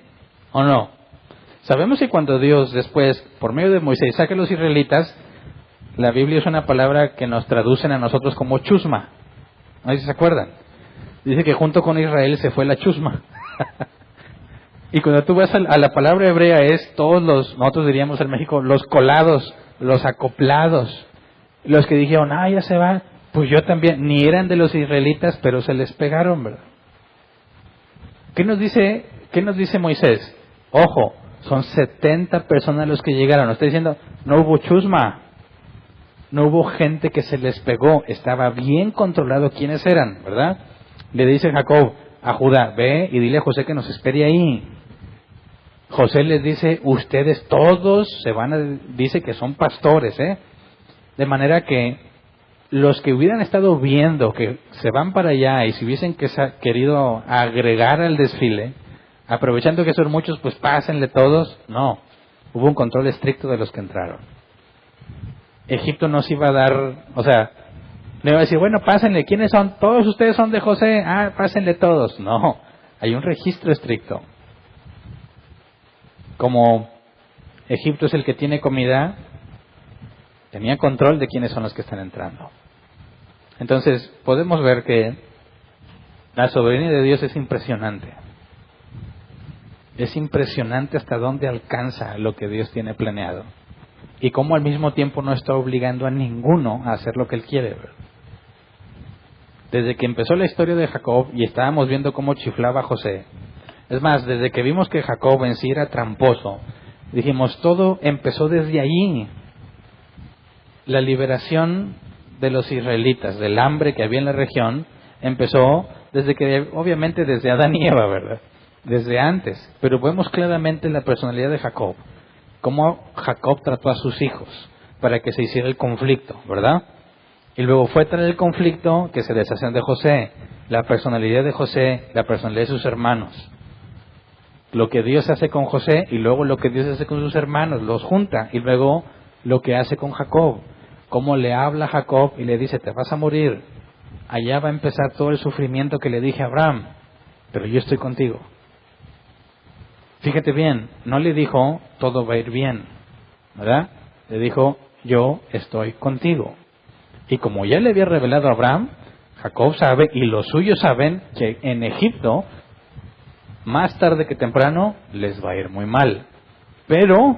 o no? Sabemos que cuando Dios después, por medio de Moisés, saca a los israelitas, la Biblia es una palabra que nos traducen a nosotros como chusma. ¿No sé si se acuerdan? Dice que junto con Israel se fue la chusma. Y cuando tú vas a la palabra hebrea es todos los, nosotros diríamos en México, los colados, los acoplados, los que dijeron, ya se va, pues yo también, ni eran de los israelitas, pero se les pegaron, ¿verdad? ¿Qué nos dice Moisés? Ojo, son 70 personas los que llegaron. Está diciendo, no hubo chusma, no hubo gente que se les pegó, estaba bien controlado quiénes eran, ¿verdad? Le dice Jacob a Judá, ve y dile a José que nos espere ahí. José les dice, ustedes todos dice que son pastores, de manera que los que hubieran estado viendo que se van para allá y si hubiesen querido agregar al desfile, aprovechando que son muchos, pues pásenle todos, no, hubo un control estricto de los que entraron. Egipto no se iba a dar, le iba a decir, bueno, pásenle, ¿quiénes son? Todos ustedes son de José, pásenle todos. No, hay un registro estricto. Como Egipto es el que tiene comida, tenía control de quiénes son los que están entrando. Entonces, podemos ver que la soberanía de Dios es impresionante. Es impresionante hasta dónde alcanza lo que Dios tiene planeado. Y cómo al mismo tiempo no está obligando a ninguno a hacer lo que Él quiere, ¿verdad? Desde que empezó la historia de Jacob y estábamos viendo cómo chiflaba José. Es más, desde que vimos que Jacob en sí era tramposo, dijimos, todo empezó desde allí. La liberación de los israelitas, del hambre que había en la región, empezó obviamente desde Adán y Eva, ¿verdad? Desde antes. Pero vemos claramente la personalidad de Jacob. Cómo Jacob trató a sus hijos para que se hiciera el conflicto, ¿verdad? Y luego fue tras el conflicto que se deshacen de José, la personalidad de José, la personalidad de sus hermanos. Lo que Dios hace con José y luego lo que Dios hace con sus hermanos, los junta. Y luego lo que hace con Jacob, cómo le habla a Jacob y le dice, te vas a morir. Allá va a empezar todo el sufrimiento que le dije a Abraham, pero yo estoy contigo. Fíjate bien, no le dijo, todo va a ir bien, ¿verdad? Le dijo, yo estoy contigo. Y como ya le había revelado a Abraham, Jacob sabe y los suyos saben que en Egipto, más tarde que temprano, les va a ir muy mal. Pero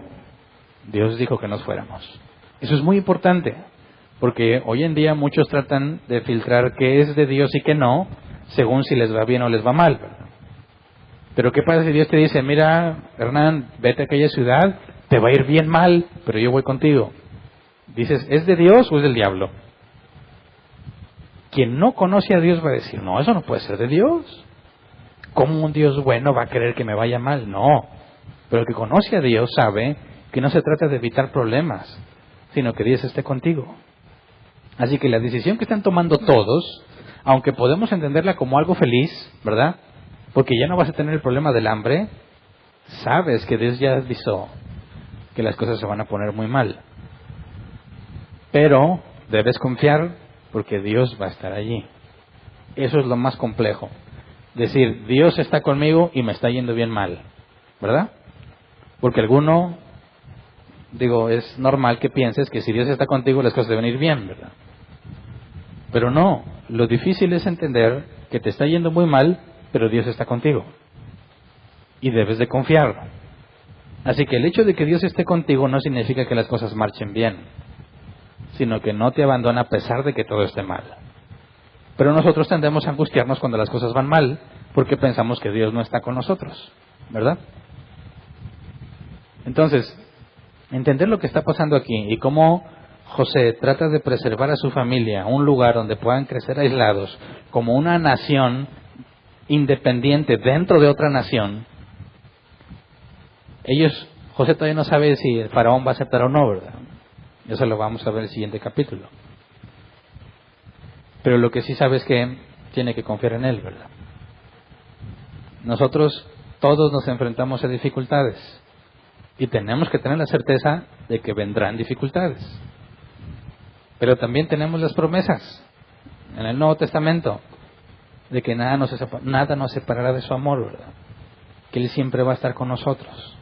Dios dijo que nos fuéramos. Eso es muy importante, porque hoy en día muchos tratan de filtrar qué es de Dios y qué no, según si les va bien o les va mal, ¿verdad? Pero ¿qué pasa si Dios te dice, mira, Hernán, vete a aquella ciudad, te va a ir bien mal, pero yo voy contigo? Dices, ¿es de Dios o es del diablo? Quien no conoce a Dios va a decir, no, eso no puede ser de Dios. ¿Cómo un Dios bueno va a querer que me vaya mal? No. Pero el que conoce a Dios sabe que no se trata de evitar problemas, sino que Dios esté contigo. Así que la decisión que están tomando todos, aunque podemos entenderla como algo feliz, ¿verdad? Porque ya no vas a tener el problema del hambre, sabes que Dios ya avisó que las cosas se van a poner muy mal. Pero debes confiar porque Dios va a estar allí. Eso es lo más complejo. Decir, Dios está conmigo y me está yendo bien mal, ¿verdad? Porque es normal que pienses que si Dios está contigo las cosas deben ir bien, ¿verdad? Pero no, lo difícil es entender que te está yendo muy mal, pero Dios está contigo. Y debes de confiar. Así que el hecho de que Dios esté contigo no significa que las cosas marchen bien, sino que no te abandona a pesar de que todo esté mal. Pero nosotros tendemos a angustiarnos cuando las cosas van mal, porque pensamos que Dios no está con nosotros, ¿verdad? Entonces, entender lo que está pasando aquí y cómo José trata de preservar a su familia, un lugar donde puedan crecer aislados, como una nación independiente dentro de otra nación. José todavía no sabe si el faraón va a aceptar o no, ¿verdad? Eso lo vamos a ver en el siguiente capítulo. Pero lo que sí sabe es que tiene que confiar en él, ¿verdad? Nosotros todos nos enfrentamos a dificultades y tenemos que tener la certeza de que vendrán dificultades. Pero también tenemos las promesas en el Nuevo Testamento de que nada nos separará de su amor, ¿verdad? Que Él siempre va a estar con nosotros.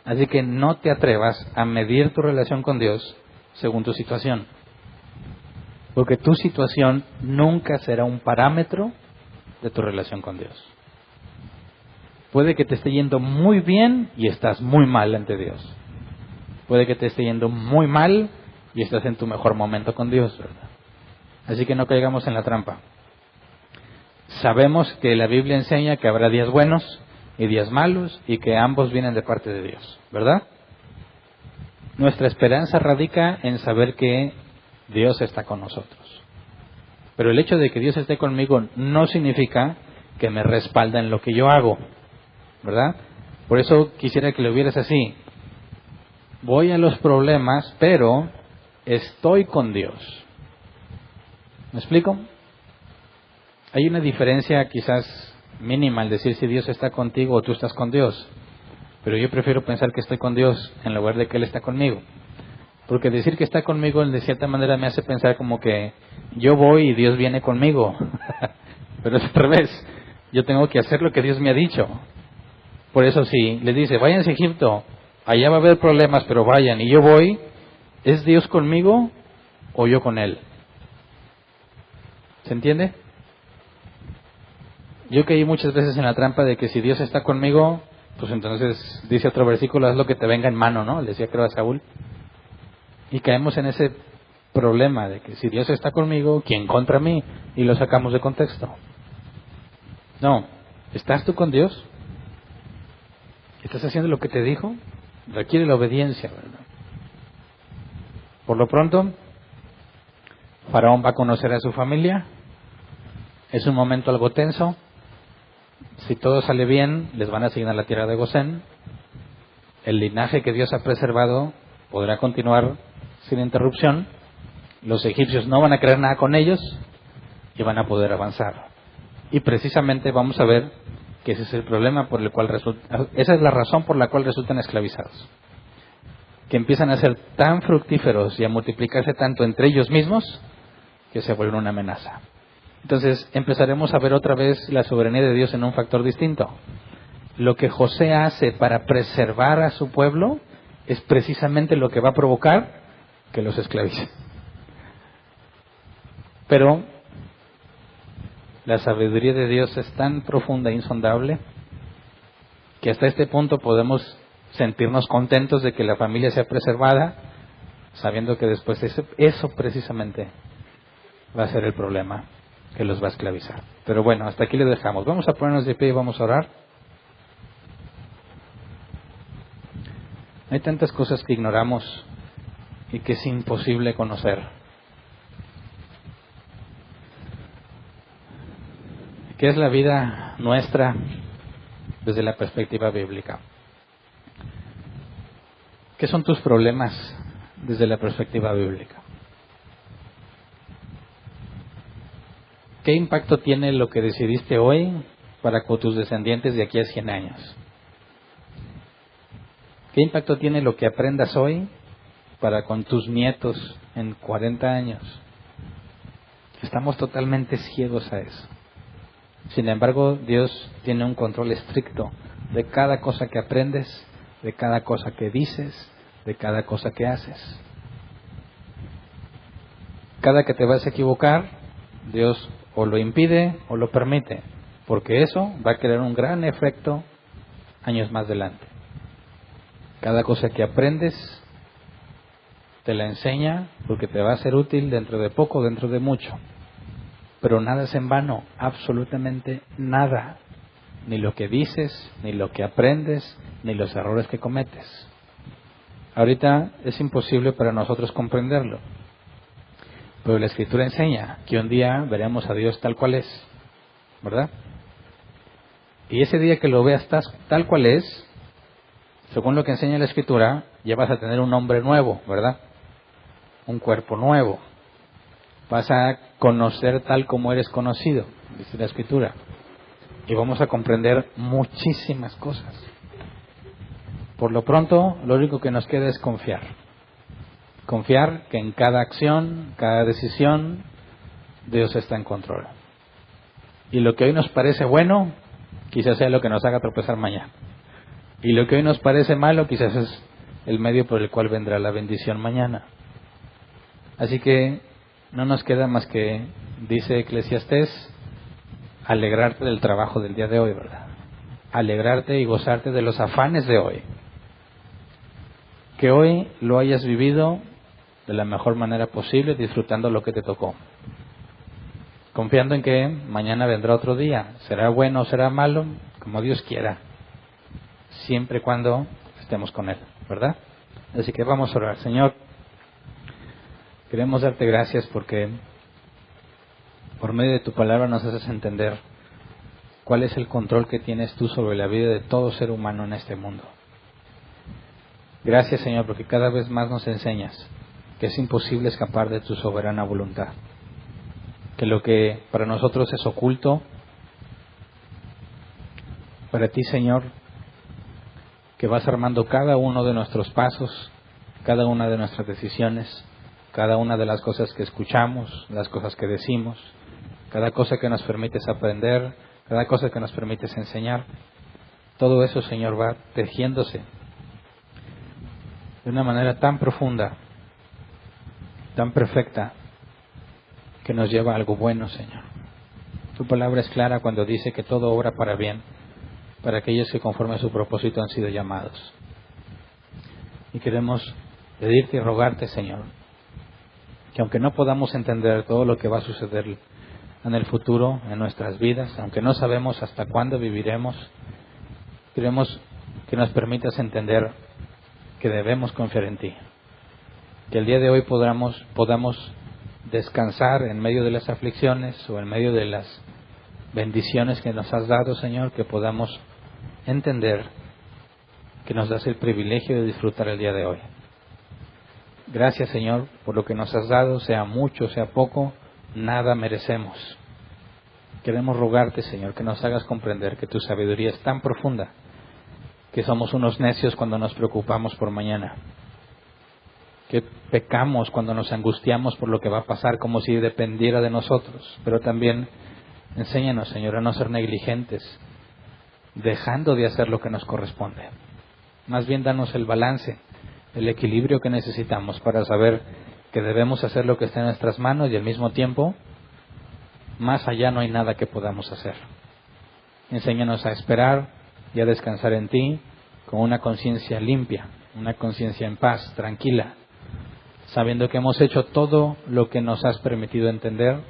Así que no te atrevas a medir tu relación con Dios según tu situación. Porque tu situación nunca será un parámetro de tu relación con Dios. Puede que te esté yendo muy bien y estás muy mal ante Dios. Puede que te esté yendo muy mal y estás en tu mejor momento con Dios, ¿verdad? Así que no caigamos en la trampa. Sabemos que la Biblia enseña que habrá días buenos y días malos y que ambos vienen de parte de Dios, ¿verdad? Nuestra esperanza radica en saber que Dios está con nosotros. Pero el hecho de que Dios esté conmigo no significa que me respalda en lo que yo hago, ¿verdad? Por eso quisiera que lo vieras así. Voy a los problemas, pero estoy con Dios. ¿Me explico? Hay una diferencia quizás mínima al decir si Dios está contigo o tú estás con Dios. Pero yo prefiero pensar que estoy con Dios en lugar de que Él está conmigo. Porque decir que está conmigo de cierta manera me hace pensar como que yo voy y Dios viene conmigo. Pero es al revés. Yo tengo que hacer lo que Dios me ha dicho. Por eso si le dice, váyanse a Egipto, allá va a haber problemas, pero vayan, y yo voy, ¿es Dios conmigo o yo con Él? ¿Se entiende? Yo caí muchas veces en la trampa de que si Dios está conmigo, pues entonces dice otro versículo, haz lo que te venga en mano, ¿no? Le decía creo a Saúl. Y caemos en ese problema de que si Dios está conmigo, ¿quién contra mí? Y lo sacamos de contexto. No, ¿estás tú con Dios? ¿Estás haciendo lo que te dijo? Requiere la obediencia, ¿verdad? Por lo pronto, Faraón va a conocer a su familia. Es un momento algo tenso. Si todo sale bien, les van a asignar la tierra de Gosén. El linaje que Dios ha preservado podrá continuar sin interrupción. Los egipcios no van a querer nada con ellos y van a poder avanzar. Y precisamente vamos a ver que ese es el problema por el cual esa es la razón por la cual resultan esclavizados. Que empiezan a ser tan fructíferos y a multiplicarse tanto entre ellos mismos que se vuelven una amenaza. Entonces empezaremos a ver otra vez la soberanía de Dios en un factor distinto. Lo que José hace para preservar a su pueblo es precisamente lo que va a provocar que los esclavicen. Pero la sabiduría de Dios es tan profunda e insondable que hasta este punto podemos sentirnos contentos de que la familia sea preservada, sabiendo que después eso precisamente va a ser el problema que los va a esclavizar. Pero bueno, hasta aquí le dejamos. Vamos a ponernos de pie y vamos a orar. Hay tantas cosas que ignoramos y que es imposible conocer. ¿Qué es la vida nuestra desde la perspectiva bíblica? ¿Qué son tus problemas desde la perspectiva bíblica? ¿Qué impacto tiene lo que decidiste hoy para con tus descendientes de aquí a 100 años? ¿Qué impacto tiene lo que aprendas hoy para con tus nietos en 40 años? Estamos totalmente ciegos a eso. Sin embargo, Dios tiene un control estricto de cada cosa que aprendes, de cada cosa que dices, de cada cosa que haces. Cada que te vas a equivocar, Dios o lo impide o lo permite, porque eso va a crear un gran efecto años más adelante. Cada cosa que aprendes te la enseña porque te va a ser útil dentro de poco, dentro de mucho. Pero nada es en vano, absolutamente nada. Ni lo que dices, ni lo que aprendes, ni los errores que cometes. Ahorita es imposible para nosotros comprenderlo. Pero la Escritura enseña que un día veremos a Dios tal cual es, ¿verdad? Y ese día que lo veas tal cual es, según lo que enseña la Escritura, ya vas a tener un hombre nuevo, ¿verdad? Un cuerpo nuevo. Vas a conocer tal como eres conocido, dice la Escritura. Y vamos a comprender muchísimas cosas. Por lo pronto, lo único que nos queda es confiar. Confiar que en cada acción, cada decisión, Dios está en control. Y lo que hoy nos parece bueno, quizás sea lo que nos haga tropezar mañana. Y lo que hoy nos parece malo, quizás es el medio por el cual vendrá la bendición mañana. Así que no nos queda más que, dice Eclesiastés, alegrarte del trabajo del día de hoy, ¿verdad? Alegrarte y gozarte de los afanes de hoy. Que hoy lo hayas vivido de la mejor manera posible, disfrutando lo que te tocó. Confiando en que mañana vendrá otro día. Será bueno o será malo, como Dios quiera. Siempre y cuando estemos con Él, ¿verdad? Así que vamos a orar. Señor, queremos darte gracias porque por medio de tu palabra nos haces entender cuál es el control que tienes tú sobre la vida de todo ser humano en este mundo. Gracias, Señor, porque cada vez más nos enseñas que es imposible escapar de tu soberana voluntad. Que lo que para nosotros es oculto, para ti, Señor, que vas armando cada uno de nuestros pasos, cada una de nuestras decisiones, cada una de las cosas que escuchamos, las cosas que decimos, cada cosa que nos permites aprender, cada cosa que nos permites enseñar. Todo eso, Señor, va tejiéndose de una manera tan profunda, tan perfecta, que nos lleva a algo bueno, Señor. Tu palabra es clara cuando dice que todo obra para bien, para aquellos que conforme a su propósito han sido llamados. Y queremos pedirte y rogarte, Señor, que aunque no podamos entender todo lo que va a suceder en el futuro, en nuestras vidas, aunque no sabemos hasta cuándo viviremos, queremos que nos permitas entender que debemos confiar en ti. Que el día de hoy podamos descansar en medio de las aflicciones o en medio de las bendiciones que nos has dado, Señor, que podamos entender que nos das el privilegio de disfrutar el día de hoy. Gracias, Señor, por lo que nos has dado, sea mucho, sea poco, nada merecemos. Queremos rogarte, Señor, que nos hagas comprender que tu sabiduría es tan profunda que somos unos necios cuando nos preocupamos por mañana. Que pecamos cuando nos angustiamos por lo que va a pasar como si dependiera de nosotros. Pero también enséñanos, Señor, a no ser negligentes, dejando de hacer lo que nos corresponde. Más bien danos el balance, el equilibrio que necesitamos para saber que debemos hacer lo que está en nuestras manos y al mismo tiempo, más allá no hay nada que podamos hacer. Enséñanos a esperar y a descansar en ti con una conciencia limpia, una conciencia en paz, tranquila, sabiendo que hemos hecho todo lo que nos has permitido entender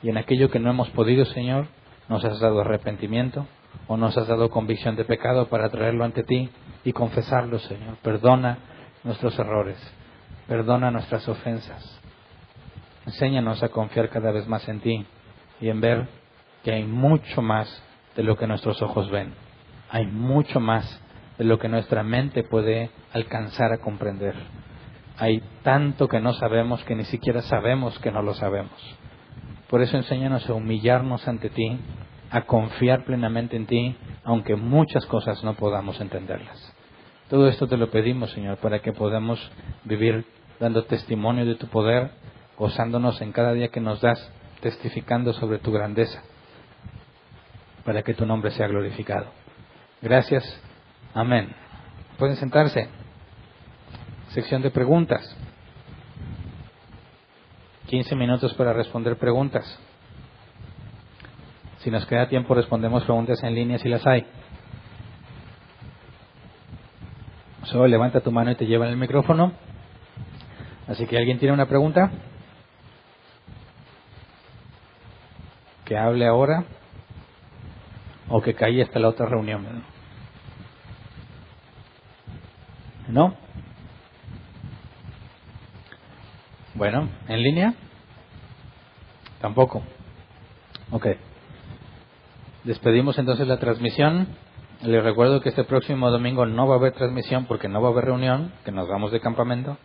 y en aquello que no hemos podido, Señor, nos has dado arrepentimiento o nos has dado convicción de pecado para traerlo ante ti y confesarlo, Señor. Perdona nuestros errores, perdona nuestras ofensas. Enséñanos a confiar cada vez más en ti y en ver que hay mucho más de lo que nuestros ojos ven. Hay mucho más de lo que nuestra mente puede alcanzar a comprender. Hay tanto que no sabemos que ni siquiera sabemos que no lo sabemos. Por eso enséñanos a humillarnos ante ti, a confiar plenamente en ti, aunque muchas cosas no podamos entenderlas. Todo esto te lo pedimos, Señor, para que podamos vivir dando testimonio de tu poder, gozándonos en cada día que nos das, testificando sobre tu grandeza, para que tu nombre sea glorificado. Gracias. Amén. Pueden sentarse. Sección de preguntas. 15 minutos para responder preguntas. Si nos queda tiempo, respondemos preguntas en línea si las hay. Solo levanta tu mano y te llevan el micrófono. Así que, ¿alguien tiene una pregunta? Que hable ahora o que calle hasta la otra reunión. ¿No? Bueno, ¿en línea? Tampoco. Ok. Despedimos entonces la transmisión. Les recuerdo que este próximo domingo no va a haber transmisión porque no va a haber reunión, que nos vamos de campamento.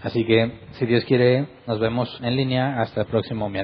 Así que, si Dios quiere, nos vemos en línea hasta el próximo miércoles.